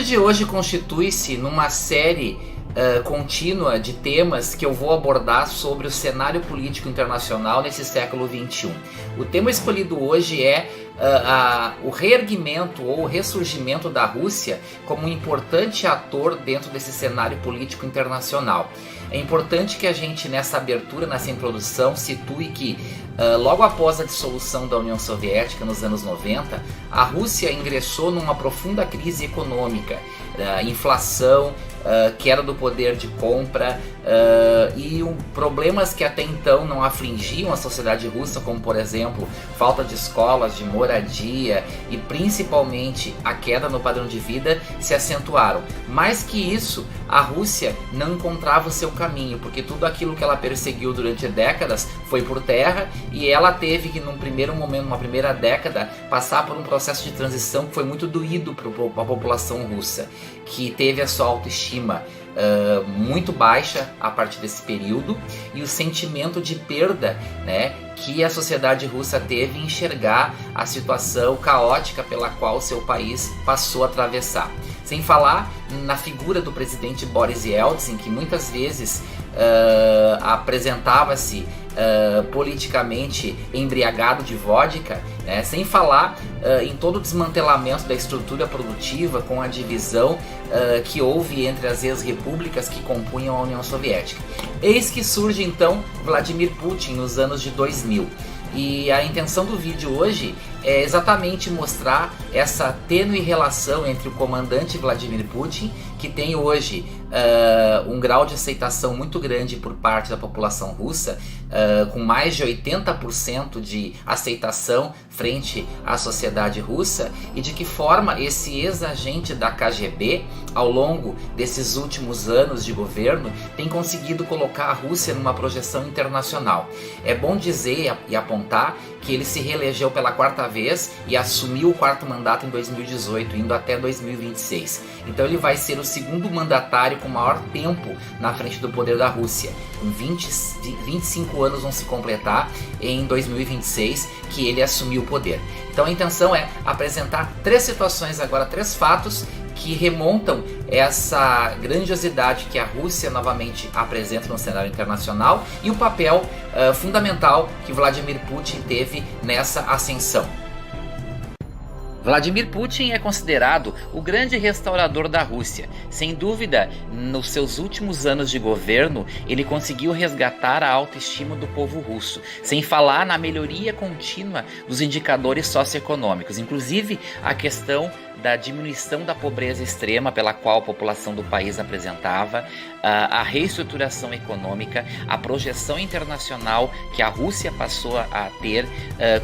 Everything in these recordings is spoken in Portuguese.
de hoje constitui-se numa série contínua de temas que eu vou abordar sobre o cenário político internacional nesse século XXI. O tema escolhido hoje é o reerguimento ou o ressurgimento da Rússia como um importante ator dentro desse cenário político internacional. É importante que a gente, nessa abertura, nessa introdução, situe que logo após a dissolução da União Soviética nos anos 90, a Rússia ingressou numa profunda crise econômica, inflação, queda do poder de compra e problemas que até então não afligiam a sociedade russa, como por exemplo falta de escolas, de moradia e principalmente a queda no padrão de vida, se acentuaram. Mais que isso, a Rússia não encontrava o seu caminho, porque tudo aquilo que ela perseguiu durante décadas foi por terra e ela teve que num primeiro momento, numa primeira década, passar por um processo de transição que foi muito doído para a população russa, que teve a sua autoestima muito baixa a partir desse período e o sentimento de perda, né, que a sociedade russa teve em enxergar a situação caótica pela qual o seu país passou a atravessar. Sem falar na figura do presidente Boris Yeltsin, que muitas vezes apresentava-se politicamente embriagado de vodka, né? Sem falar em todo o desmantelamento da estrutura produtiva com a divisão que houve entre as ex-repúblicas que compunham a União Soviética. Eis que surge então Vladimir Putin nos anos de 2000. E a intenção do vídeo hoje é exatamente mostrar essa tênue relação entre o comandante Vladimir Putin, que tem hoje um grau de aceitação muito grande por parte da população russa, com mais de 80% de aceitação frente à sociedade russa, e de que forma esse ex-agente da KGB, ao longo desses últimos anos de governo, tem conseguido colocar a Rússia numa projeção internacional. É bom dizer e apontar que ele se reelegeu pela quarta vez e assumiu o quarto mandato em 2018, indo até 2026. Então ele vai ser o segundo mandatário com maior tempo na frente do poder da Rússia. Com 25 anos vão se completar em 2026 que ele assumiu o poder. Então a intenção é apresentar três situações agora, três fatos que remontam essa grandiosidade que a Rússia novamente apresenta no cenário internacional e o papel fundamental que Vladimir Putin teve nessa ascensão. Vladimir Putin é considerado o grande restaurador da Rússia. Sem dúvida, nos seus últimos anos de governo, ele conseguiu resgatar a autoestima do povo russo, sem falar na melhoria contínua dos indicadores socioeconômicos, inclusive a questão da diminuição da pobreza extrema pela qual a população do país apresentava, a reestruturação econômica, a projeção internacional que a Rússia passou a ter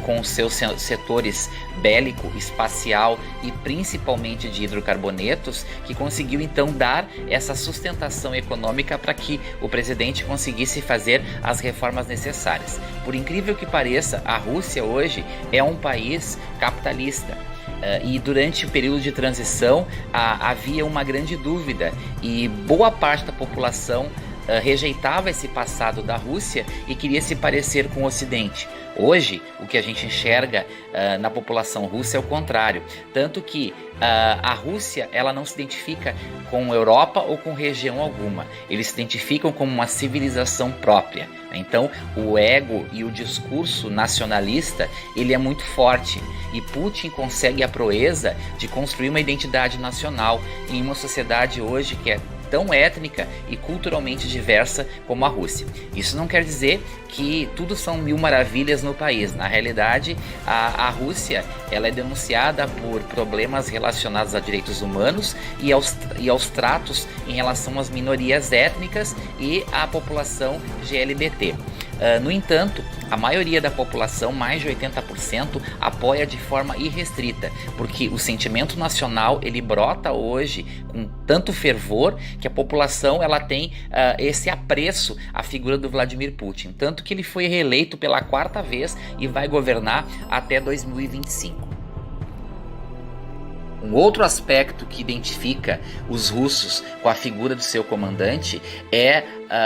com os seus setores bélico, espacial e principalmente de hidrocarbonetos, que conseguiu então dar essa sustentação econômica para que o presidente conseguisse fazer as reformas necessárias. Por incrível que pareça, a Rússia hoje é um país capitalista. E durante o período de transição havia uma grande dúvida e boa parte da população rejeitava esse passado da Rússia e queria se parecer com o Ocidente. Hoje, o que a gente enxerga na população russa é o contrário, tanto que a Rússia ela não se identifica com Europa ou com região alguma, eles se identificam como uma civilização própria. Então, o ego e o discurso nacionalista ele é muito forte e Putin consegue a proeza de construir uma identidade nacional em uma sociedade hoje que é tão étnica e culturalmente diversa como a Rússia. Isso não quer dizer que tudo são mil maravilhas no país. Na realidade, a Rússia ela é denunciada por problemas relacionados a direitos humanos e aos tratos em relação às minorias étnicas e à população GLBT. No entanto, a maioria da população, mais de 80%, apoia de forma irrestrita, porque o sentimento nacional ele brota hoje com tanto fervor que a população ela tem esse apreço à figura do Vladimir Putin, tanto que ele foi reeleito pela quarta vez e vai governar até 2025. Um outro aspecto que identifica os russos com a figura do seu comandante é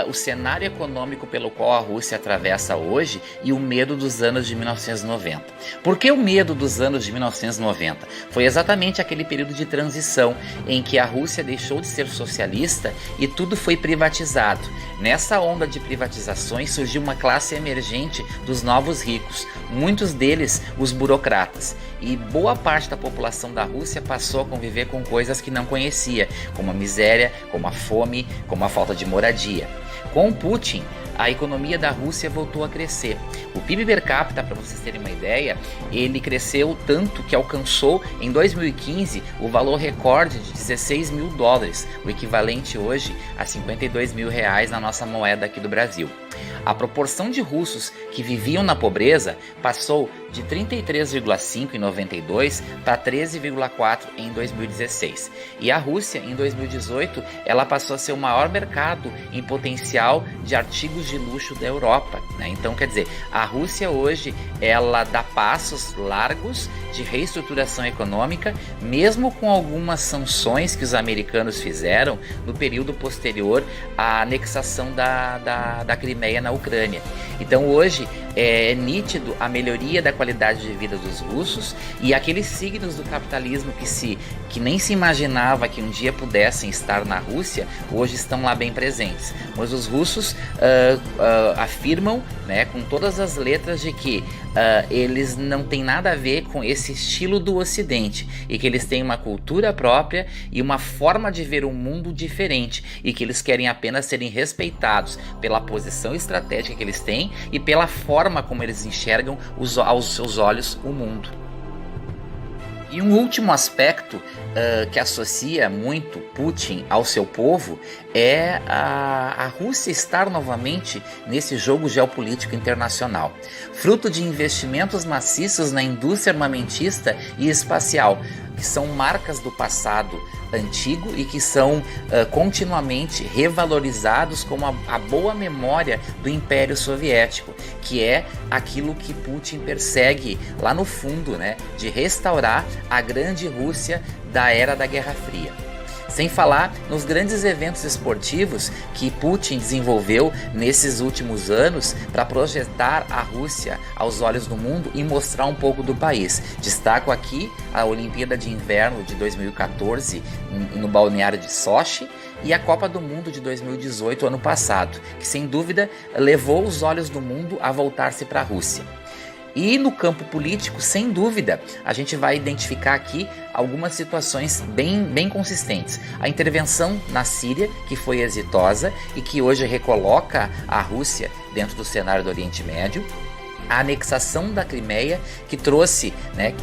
o cenário econômico pelo qual a Rússia atravessa hoje e o medo dos anos de 1990. Por que o medo dos anos de 1990? Foi exatamente aquele período de transição em que a Rússia deixou de ser socialista e tudo foi privatizado. Nessa onda de privatizações surgiu uma classe emergente dos novos ricos, muitos deles os burocratas. E boa parte da população da Rússia passou a conviver com coisas que não conhecia, como a miséria, como a fome, como a falta de moradia. Com Putin, a economia da Rússia voltou a crescer. O PIB per capita, para vocês terem uma ideia, ele cresceu tanto que alcançou em 2015 o valor recorde de 16 mil dólares, o equivalente hoje a 52 mil reais na nossa moeda aqui do Brasil. A proporção de russos que viviam na pobreza passou de 33,5 em 92 para 13,4 em 2016. E a Rússia, em 2018, ela passou a ser o maior mercado em potencial de artigos de luxo da Europa, né? Então, quer dizer, a Rússia hoje, ela dá passos largos de reestruturação econômica, mesmo com algumas sanções que os americanos fizeram no período posterior à anexação da Crimeia na Ucrânia. Então, hoje, é nítido a melhoria da qualidade de vida dos russos e aqueles signos do capitalismo que nem se imaginava que um dia pudessem estar na Rússia, hoje estão lá bem presentes. Mas os russos afirmam, né, com todas as letras de que eles não têm nada a ver com esse estilo do Ocidente e que eles têm uma cultura própria e uma forma de ver o mundo diferente e que eles querem apenas serem respeitados pela posição estratégica que eles têm e pela forma como eles enxergam aos seus olhos o mundo. E um último aspecto que associa muito Putin ao seu povo é a Rússia estar novamente nesse jogo geopolítico internacional, fruto de investimentos maciços na indústria armamentista e espacial, que são marcas do passado antigo e que são continuamente revalorizados como a boa memória do Império Soviético, que é aquilo que Putin persegue lá no fundo, né, de restaurar a grande Rússia da era da Guerra Fria. Sem falar nos grandes eventos esportivos que Putin desenvolveu nesses últimos anos para projetar a Rússia aos olhos do mundo e mostrar um pouco do país. Destaco aqui a Olimpíada de Inverno de 2014 no balneário de Sochi e a Copa do Mundo de 2018, ano passado, que sem dúvida levou os olhos do mundo a voltar-se para a Rússia. E no campo político, sem dúvida, a gente vai identificar aqui algumas situações bem consistentes. A intervenção na Síria, que foi exitosa e que hoje recoloca a Rússia dentro do cenário do Oriente Médio. A anexação da Crimeia, que trouxe, né,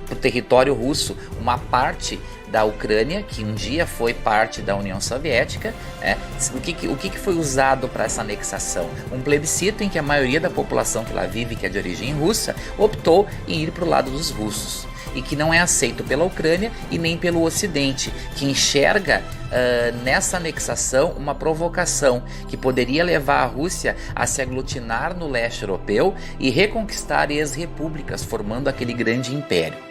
para o território russo uma parte da Ucrânia, que um dia foi parte da União Soviética, né? O que foi usado para essa anexação? Um plebiscito em que a maioria da população que lá vive, que é de origem russa, optou em ir para o lado dos russos, e que não é aceito pela Ucrânia e nem pelo Ocidente, que enxerga nessa anexação uma provocação que poderia levar a Rússia a se aglutinar no leste europeu e reconquistar ex-repúblicas, formando aquele grande império.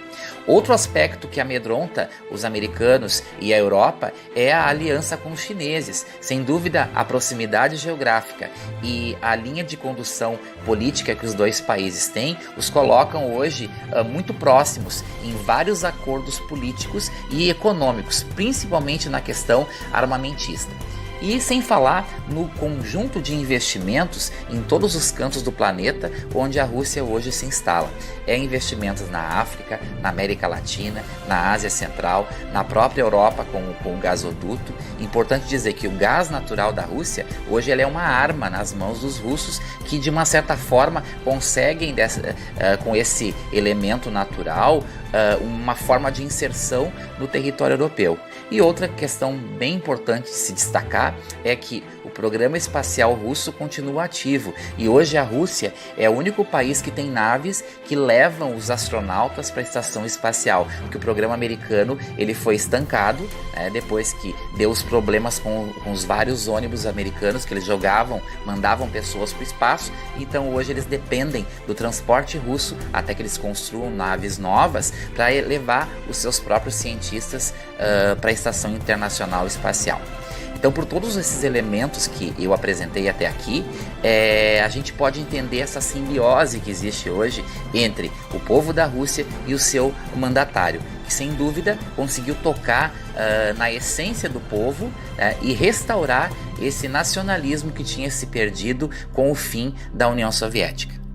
Outro aspecto que amedronta os americanos e a Europa é a aliança com os chineses. Sem dúvida, a proximidade geográfica e a linha de condução política que os dois países têm os colocam hoje muito próximos em vários acordos políticos e econômicos, principalmente na questão armamentista. E sem falar no conjunto de investimentos em todos os cantos do planeta onde a Rússia hoje se instala. É investimentos na África, na América Latina, na Ásia Central, na própria Europa com o gasoduto. Importante dizer que o gás natural da Rússia hoje ele é uma arma nas mãos dos russos que de uma certa forma conseguem com esse elemento natural uma forma de inserção no território europeu. E outra questão bem importante de se destacar é que o programa espacial russo continua ativo e hoje a Rússia é o único país que tem naves que levam os astronautas para a estação espacial, porque o programa americano ele foi estancado, né, depois que deu os problemas com os vários ônibus americanos que eles mandavam pessoas para o espaço. Então hoje eles dependem do transporte russo até que eles construam naves novas para levar os seus próprios cientistas para a Estação Internacional Espacial. Então, por todos esses elementos que eu apresentei até aqui, a gente pode entender essa simbiose que existe hoje entre o povo da Rússia e o seu mandatário, que sem dúvida conseguiu tocar na essência do povo, e restaurar esse nacionalismo que tinha se perdido com o fim da União Soviética.